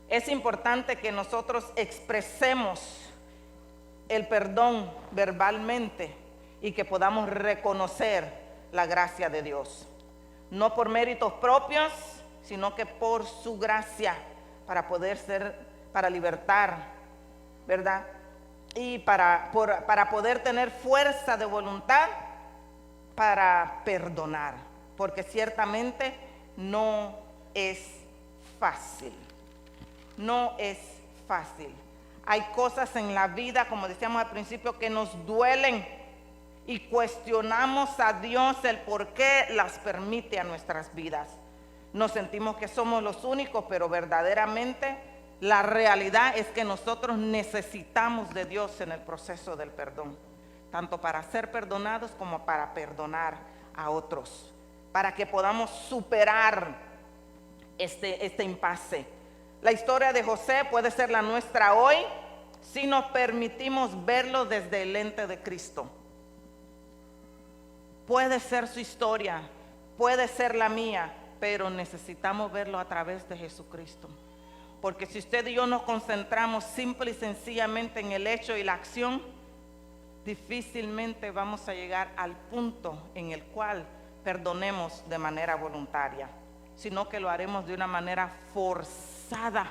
Es importante que nosotros expresemos el perdón verbalmente y que podamos reconocer la gracia de Dios. No por méritos propios, sino que por su gracia, para libertar, ¿verdad? Y para poder tener fuerza de voluntad para perdonar, porque ciertamente no es fácil. No es fácil. Hay cosas en la vida, como decíamos al principio, que nos duelen y cuestionamos a Dios el por qué las permite a nuestras vidas. Nos sentimos que somos los únicos, pero verdaderamente la realidad es que nosotros necesitamos de Dios en el proceso del perdón, tanto para ser perdonados como para perdonar a otros, para que podamos superar este impasse. La historia de José puede ser la nuestra hoy si nos permitimos verlo desde el lente de Cristo. Puede ser su historia, puede ser la mía, pero necesitamos verlo a través de Jesucristo. Porque si usted y yo nos concentramos simple y sencillamente en el hecho y la acción, difícilmente vamos a llegar al punto en el cual perdonemos de manera voluntaria, sino que lo haremos de una manera forzada,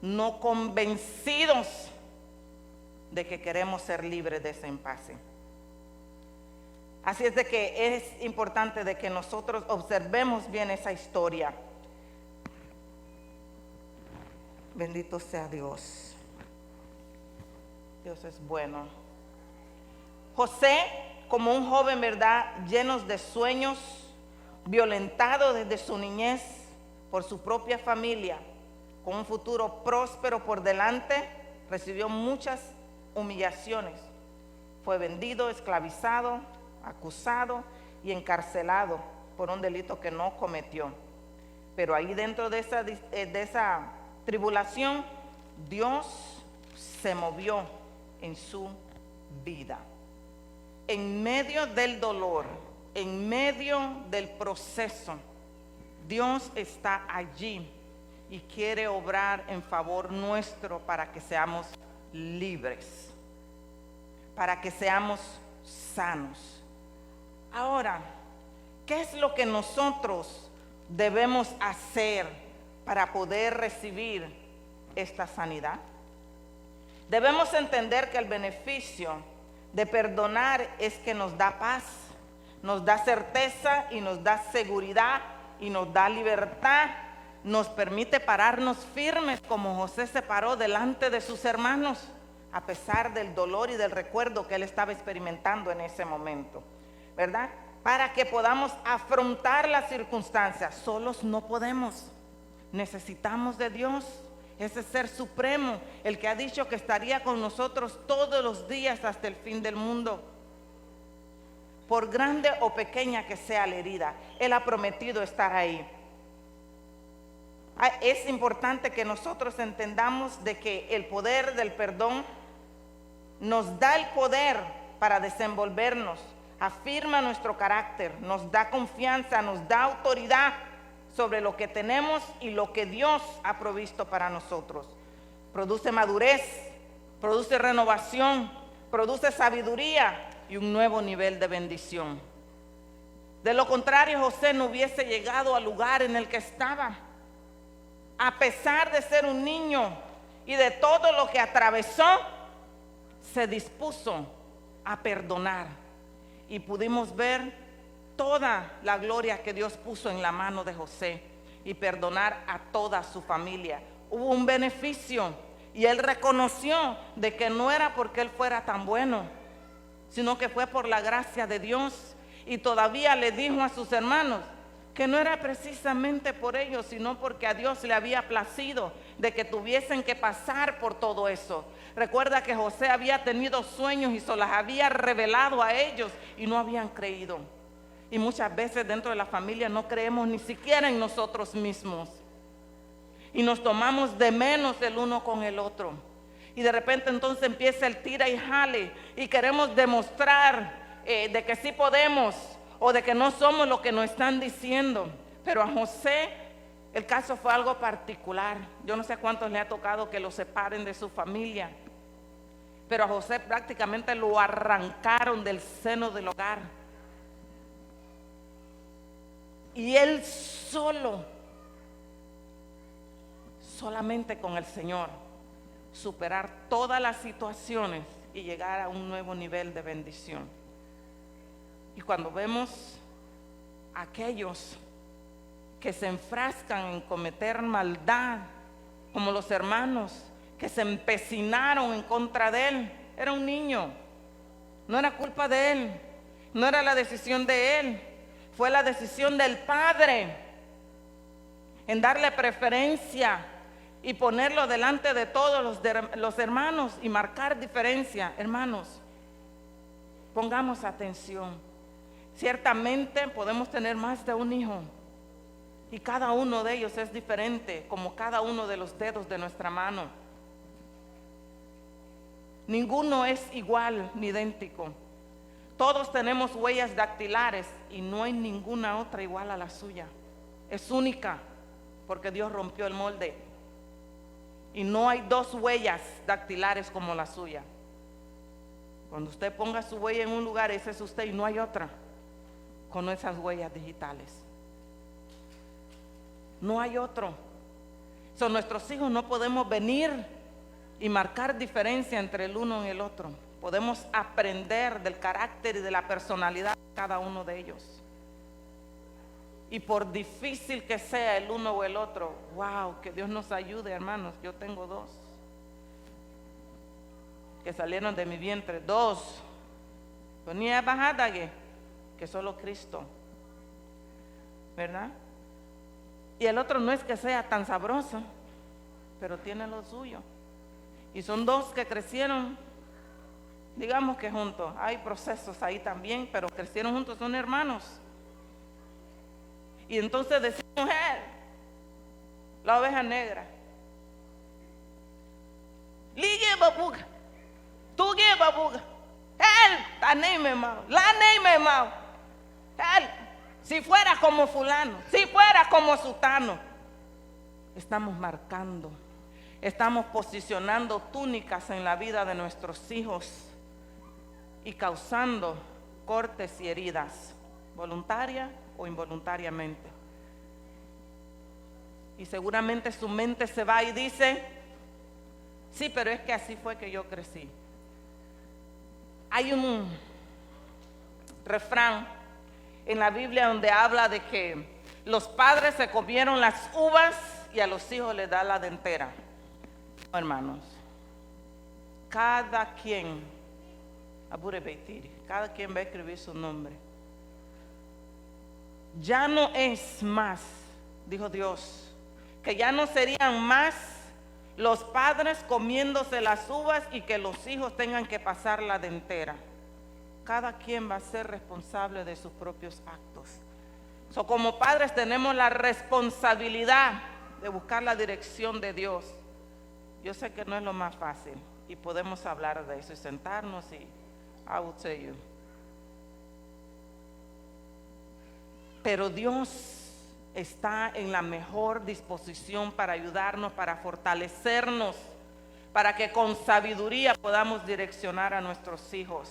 no convencidos de que queremos ser libres de ese impasse. Así es de que es importante de que nosotros observemos bien esa historia. Bendito sea Dios. Dios es bueno. José, como un joven, ¿verdad?, lleno de sueños, violentado desde su niñez por su propia familia, con un futuro próspero por delante, recibió muchas humillaciones. Fue vendido, esclavizado, acusado y encarcelado por un delito que no cometió. Pero ahí dentro de esa tribulación, Dios se movió en su vida. En medio del dolor, en medio del proceso, Dios está allí y quiere obrar en favor nuestro para que seamos libres, para que seamos sanos. Ahora, ¿qué es lo que nosotros debemos hacer para poder recibir esta sanidad? Debemos entender que el beneficio de perdonar es que nos da paz, nos da certeza y nos da seguridad y nos da libertad. Nos permite pararnos firmes como José se paró delante de sus hermanos, a pesar del dolor y del recuerdo que él estaba experimentando en ese momento, ¿verdad? Para que podamos afrontar las circunstancias. Solos no podemos, necesitamos de Dios, ese ser supremo, el que ha dicho que estaría con nosotros todos los días hasta el fin del mundo. Por grande o pequeña que sea la herida, Él ha prometido estar ahí. Es importante que nosotros entendamos de que el poder del perdón nos da el poder para desenvolvernos, afirma nuestro carácter, nos da confianza, nos da autoridad sobre lo que tenemos y lo que Dios ha provisto para nosotros. Produce madurez, produce renovación, produce sabiduría y un nuevo nivel de bendición. De lo contrario, José no hubiese llegado al lugar en el que estaba. A pesar de ser un niño y de todo lo que atravesó, se dispuso a perdonar. Y pudimos ver toda la gloria que Dios puso en la mano de José y perdonar a toda su familia. Hubo un beneficio y él reconoció de que no era porque él fuera tan bueno, sino que fue por la gracia de Dios. Y todavía le dijo a sus hermanos que no era precisamente por ellos, sino porque a Dios le había placido de que tuviesen que pasar por todo eso. Recuerda que José había tenido sueños y se las había revelado a ellos y no habían creído. Y muchas veces dentro de la familia no creemos ni siquiera en nosotros mismos. Y nos tomamos de menos el uno con el otro. Y de repente entonces empieza el tira y jale y queremos demostrar de que sí podemos o de que no somos lo que nos están diciendo. Pero a José el caso fue algo particular. Yo no sé cuántos le ha tocado que lo separen de su familia, pero a José prácticamente lo arrancaron del seno del hogar. Y él solamente con el Señor, superar todas las situaciones y llegar a un nuevo nivel de bendición. Y cuando vemos a aquellos que se enfrascan en cometer maldad, como los hermanos que se empecinaron en contra de él, era un niño, no era culpa de él, no era la decisión de él, fue la decisión del padre en darle preferencia y ponerlo delante de todos los hermanos y marcar diferencia. Hermanos, pongamos atención. Ciertamente podemos tener más de un hijo y cada uno de ellos es diferente, como cada uno de los dedos de nuestra mano. Ninguno es igual ni idéntico. Todos tenemos huellas dactilares y no hay ninguna otra igual a la suya. Es única porque Dios rompió el molde. Y no hay dos huellas dactilares como la suya. Cuando usted ponga su huella en un lugar, ese es usted y no hay otra con esas huellas digitales. No hay otro. Son nuestros hijos, no podemos venir y marcar diferencia entre el uno y el otro. Podemos aprender del carácter y de la personalidad de cada uno de ellos. Y por difícil que sea el uno o el otro, wow, que Dios nos ayude, hermanos. Yo tengo dos que salieron de mi vientre, dos. Ponía bajada que solo Cristo, ¿verdad? Y el otro no es que sea tan sabroso, pero tiene lo suyo. Y son dos que crecieron, digamos que juntos. Hay procesos ahí también, pero crecieron juntos, son hermanos. Y entonces decía mujer, la oveja negra, ligue babuga, tú gue babuga, él, ta name mau, la name mau, él, si fuera como fulano, si fuera como sutano. Estamos marcando, estamos posicionando túnicas en la vida de nuestros hijos y causando cortes y heridas, voluntaria o involuntariamente. Y seguramente su mente se va y dice, sí, pero es que así fue que yo crecí. Hay un refrán en la Biblia donde habla de que los padres se comieron las uvas y a los hijos les da la dentera. Hermanos, cada quien va a escribir su nombre. Ya no es más, dijo Dios, que ya no serían más los padres comiéndose las uvas y que los hijos tengan que pasar la dentera. Cada quien va a ser responsable de sus propios actos. Como padres tenemos la responsabilidad de buscar la dirección de Dios. Yo sé que no es lo más fácil y podemos hablar de eso y sentarnos y I will tell you. Pero Dios está en la mejor disposición para ayudarnos, para fortalecernos, para que con sabiduría podamos direccionar a nuestros hijos,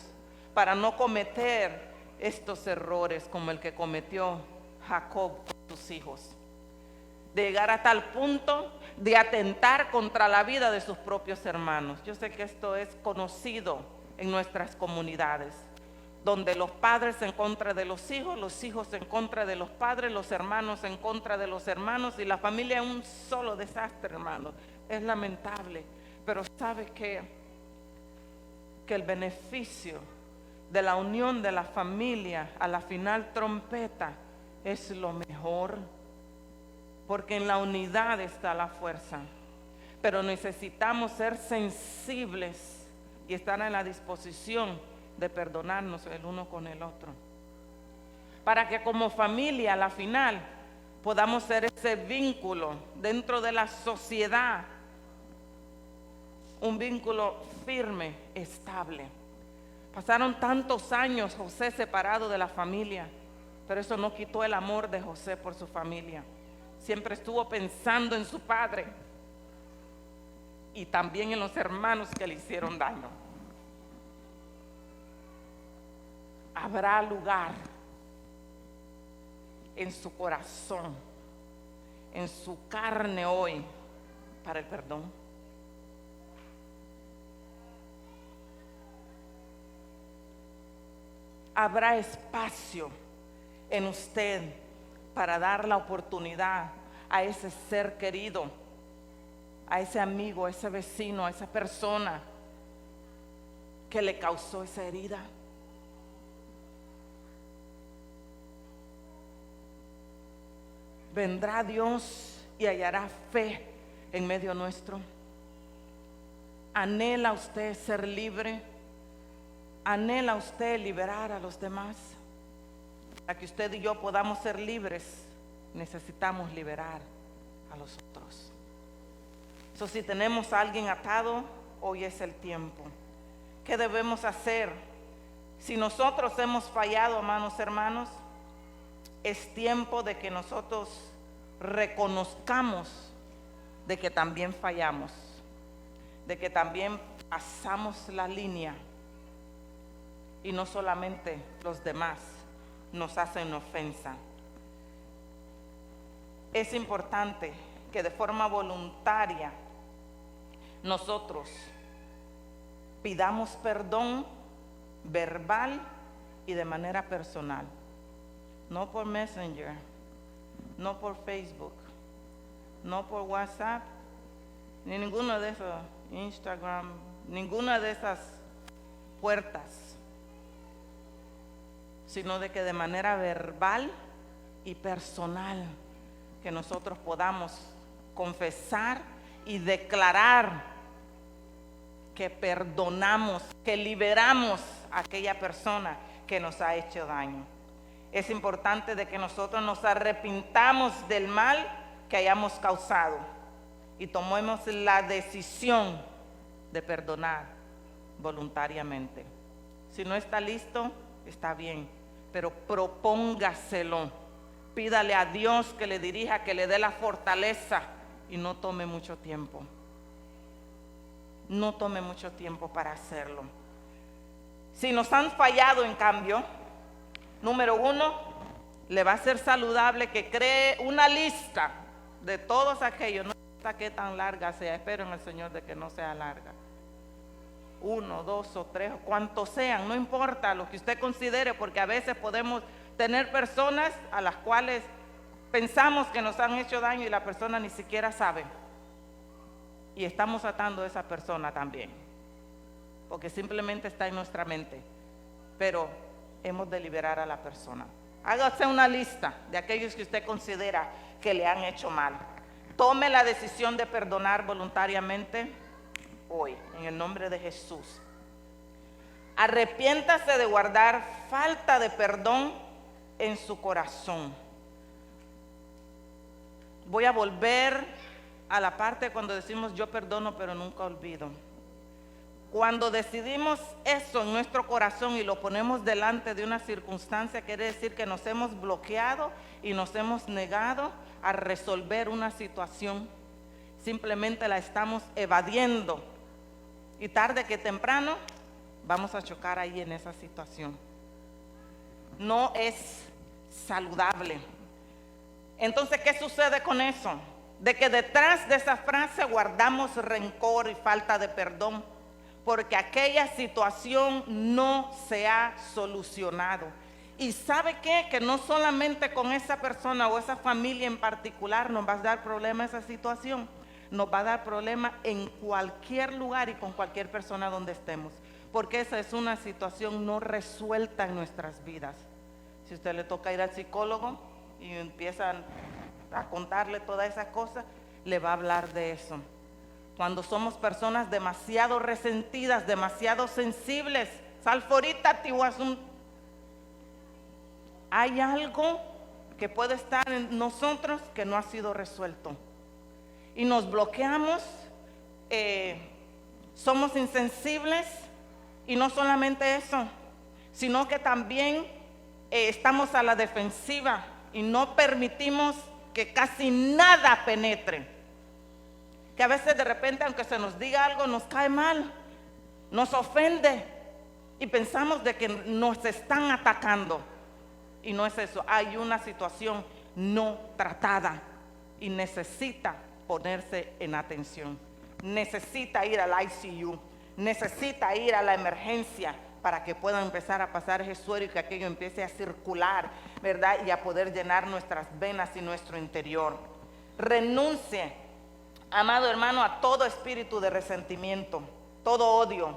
para no cometer estos errores como el que cometió Jacob con sus hijos, de llegar a tal punto de atentar contra la vida de sus propios hermanos. Yo sé que esto es conocido en nuestras comunidades, donde los padres en contra de los hijos en contra de los padres, los hermanos en contra de los hermanos, y la familia es un solo desastre, hermanos. Es lamentable, pero ¿sabe qué? Que el beneficio de la unión de la familia a la final trompeta es lo mejor, porque en la unidad está la fuerza. Pero necesitamos ser sensibles y estar en la disposición de perdonarnos el uno con el otro, para que como familia a la final podamos ser ese vínculo dentro de la sociedad, un vínculo firme, estable. Pasaron tantos años José separado de la familia, pero eso no quitó el amor de José por su familia. Siempre estuvo pensando en su padre y también en los hermanos que le hicieron daño. Habrá lugar en su corazón, en su carne hoy, para el perdón. Habrá espacio en usted para dar la oportunidad a ese ser querido, a ese amigo, a ese vecino, a esa persona que le causó esa herida. ¿Vendrá Dios y hallará fe en medio nuestro? ¿Anhela usted ser libre? ¿Anhela usted liberar a los demás? Para que usted y yo podamos ser libres, necesitamos liberar a los otros. Si tenemos a alguien atado, hoy es el tiempo. ¿Qué debemos hacer? Si nosotros hemos fallado, hermanos, es tiempo de que nosotros reconozcamos de que también fallamos, de que también pasamos la línea y no solamente los demás nos hacen ofensa. Es importante que de forma voluntaria nosotros pidamos perdón verbal y de manera personal. No por Messenger, no por Facebook, no por WhatsApp, ni ninguno de esos, Instagram, ninguna de esas puertas, sino de que de manera verbal y personal, que nosotros podamos confesar y declarar que perdonamos, que liberamos a aquella persona que nos ha hecho daño. Es importante de que nosotros nos arrepintamos del mal que hayamos causado y tomemos la decisión de perdonar voluntariamente. Si no está listo, está bien, pero propóngaselo. Pídale a Dios que le dirija, que le dé la fortaleza y no tome mucho tiempo. No tome mucho tiempo para hacerlo. Si nos han fallado, en cambio, número 1, le va a ser saludable que cree una lista de todos aquellos, no importa qué tan larga sea, espero en el Señor de que no sea larga. 1, 2 o 3, cuantos sean, no importa lo que usted considere, porque a veces podemos tener personas a las cuales pensamos que nos han hecho daño y la persona ni siquiera sabe. Y estamos atando a esa persona también, porque simplemente está en nuestra mente. Pero hemos de liberar a la persona. Hágase una lista de aquellos que usted considera que le han hecho mal. Tome la decisión de perdonar voluntariamente hoy, en el nombre de Jesús. Arrepiéntase de guardar falta de perdón en su corazón. Voy a volver a la parte cuando decimos yo perdono pero nunca olvido. Cuando decidimos eso en nuestro corazón y lo ponemos delante de una circunstancia, quiere decir que nos hemos bloqueado y nos hemos negado a resolver una situación. Simplemente la estamos evadiendo. Y tarde que temprano vamos a chocar ahí en esa situación. No es saludable. Entonces, ¿qué sucede con eso? De que detrás de esa frase guardamos rencor y falta de perdón, porque aquella situación no se ha solucionado. Y ¿sabe qué? Que no solamente con esa persona o esa familia en particular nos va a dar problema esa situación, nos va a dar problema en cualquier lugar y con cualquier persona donde estemos, porque esa es una situación no resuelta en nuestras vidas. Si usted le toca ir al psicólogo y empiezan a contarle todas esas cosas, le va a hablar de eso. Cuando somos personas demasiado resentidas, demasiado sensibles, salforita tiwasum, hay algo que puede estar en nosotros que no ha sido resuelto. Y nos bloqueamos, somos insensibles, y no solamente eso, sino que también estamos a la defensiva y no permitimos que casi nada penetre. Que a veces de repente, aunque se nos diga algo, nos cae mal, nos ofende y pensamos de que nos están atacando. Y no es eso, hay una situación no tratada y necesita ponerse en atención. Necesita ir al ICU, necesita ir a la emergencia para que pueda empezar a pasar ese suero y que aquello empiece a circular, ¿verdad? Y a poder llenar nuestras venas y nuestro interior. Renuncie, amado hermano, a todo espíritu de resentimiento, todo odio,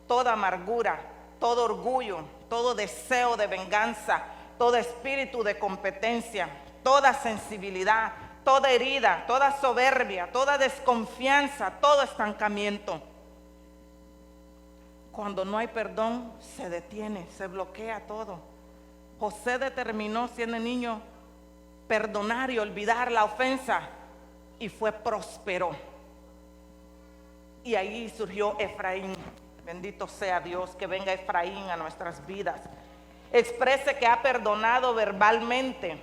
toda amargura, todo orgullo, todo deseo de venganza, todo espíritu de competencia, toda sensibilidad, toda herida, toda soberbia, toda desconfianza, todo estancamiento. Cuando no hay perdón, se detiene, se bloquea todo. José determinó, siendo niño, perdonar y olvidar la ofensa, y fue próspero. Y ahí surgió Efraín. Bendito sea Dios, que venga Efraín a nuestras vidas. Exprese que ha perdonado verbalmente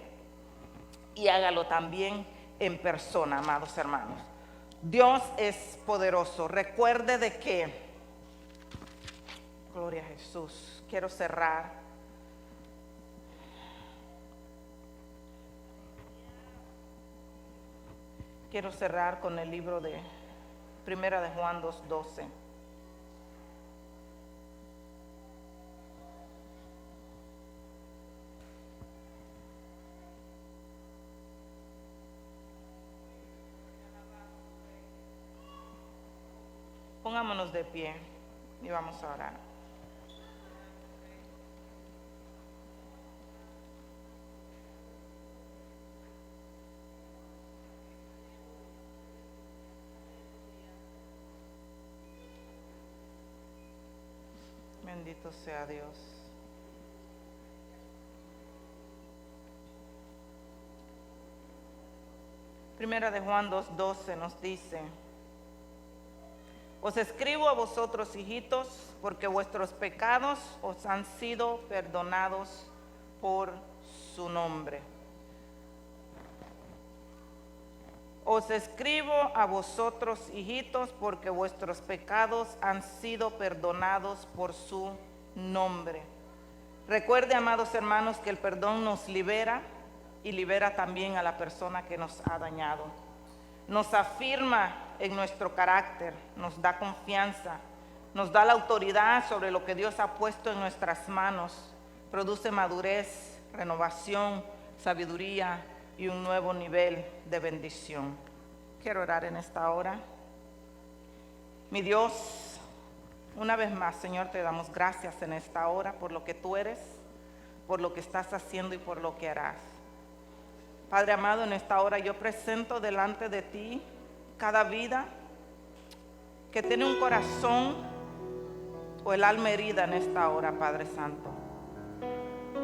y hágalo también en persona, amados hermanos. Dios es poderoso. Recuerde de que, gloria a Jesús, quiero cerrar. Quiero cerrar con el libro de Primera de Juan 2:12. Pongámonos de pie y vamos a orar. Bendito sea Dios. Primera de Juan 2:12 nos dice: os escribo a vosotros, hijitos, porque vuestros pecados os han sido perdonados por su nombre. Os escribo a vosotros, hijitos, porque vuestros pecados han sido perdonados por su nombre. Recuerde, amados hermanos, que el perdón nos libera y libera también a la persona que nos ha dañado. Nos afirma en nuestro carácter, nos da confianza, nos da la autoridad sobre lo que Dios ha puesto en nuestras manos. Produce madurez, renovación, sabiduría y un nuevo nivel de bendición. Quiero orar en esta hora. Mi Dios, una vez más, Señor, te damos gracias en esta hora por lo que tú eres, por lo que estás haciendo y por lo que harás. Padre amado, en esta hora yo presento delante de ti cada vida que tiene un corazón o el alma herida en esta hora, Padre Santo.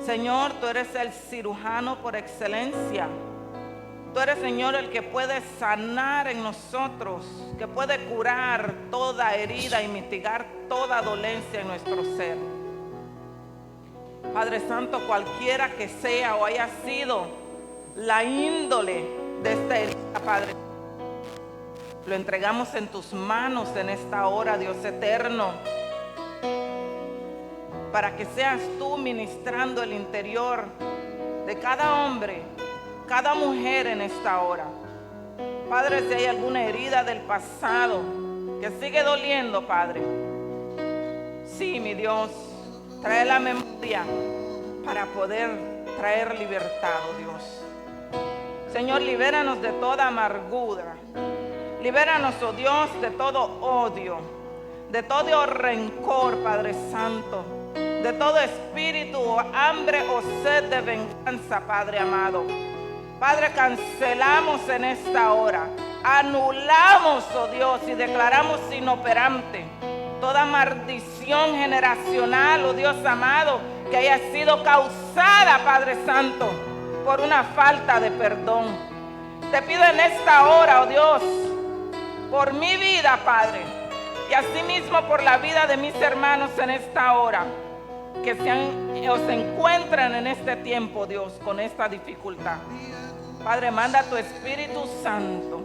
Señor, tú eres el cirujano por excelencia. Tú eres, Señor, el que puede sanar en nosotros, que puede curar toda herida y mitigar toda dolencia en nuestro ser. Padre Santo, cualquiera que sea o haya sido la índole de esta herida, Padre, lo entregamos en tus manos en esta hora, Dios eterno, para que seas tú ministrando el interior de cada hombre, cada mujer en esta hora. Padre, si hay alguna herida del pasado que sigue doliendo, Padre, sí, mi Dios, trae la memoria para poder traer libertad, oh Dios. Señor, libéranos de toda amargura. Libéranos, oh Dios, de todo odio, de todo rencor, Padre Santo, de todo espíritu o hambre o sed de venganza, Padre amado. Padre, cancelamos en esta hora, anulamos, oh Dios, y declaramos inoperante toda maldición generacional, oh Dios amado, que haya sido causada, Padre Santo, por una falta de perdón. Te pido en esta hora, oh Dios, por mi vida, Padre, y asimismo por la vida de mis hermanos en esta hora, que se encuentran en este tiempo, Dios, con esta dificultad. Padre, manda tu Espíritu Santo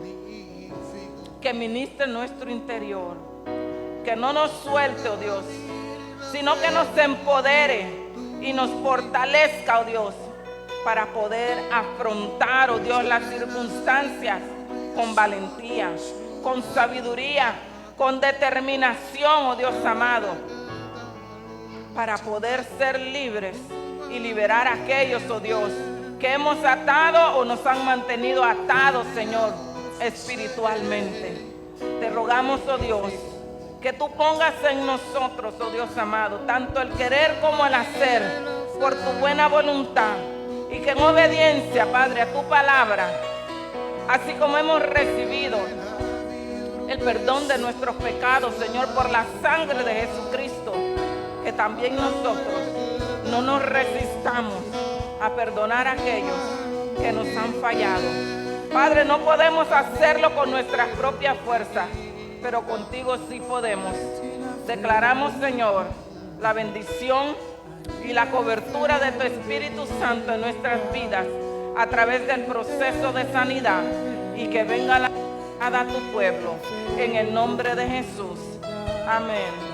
que ministre en nuestro interior, que no nos suelte, oh Dios, sino que nos empodere y nos fortalezca, oh Dios, para poder afrontar, oh Dios, las circunstancias con valentía, con sabiduría, con determinación, oh Dios amado, para poder ser libres y liberar a aquellos, oh Dios, que hemos atado o nos han mantenido atados, Señor, espiritualmente. Te rogamos, oh Dios, que tú pongas en nosotros, oh Dios amado, tanto el querer como el hacer por tu buena voluntad, y que en obediencia, Padre, a tu palabra, así como hemos recibido el perdón de nuestros pecados, Señor, por la sangre de Jesucristo, que también nosotros no nos resistamos a perdonar a aquellos que nos han fallado. Padre, no podemos hacerlo con nuestras propias fuerzas, pero contigo sí podemos. Declaramos, Señor, la bendición y la cobertura de tu Espíritu Santo en nuestras vidas a través del proceso de sanidad, y que venga la a tu pueblo en el nombre de Jesús. Amén.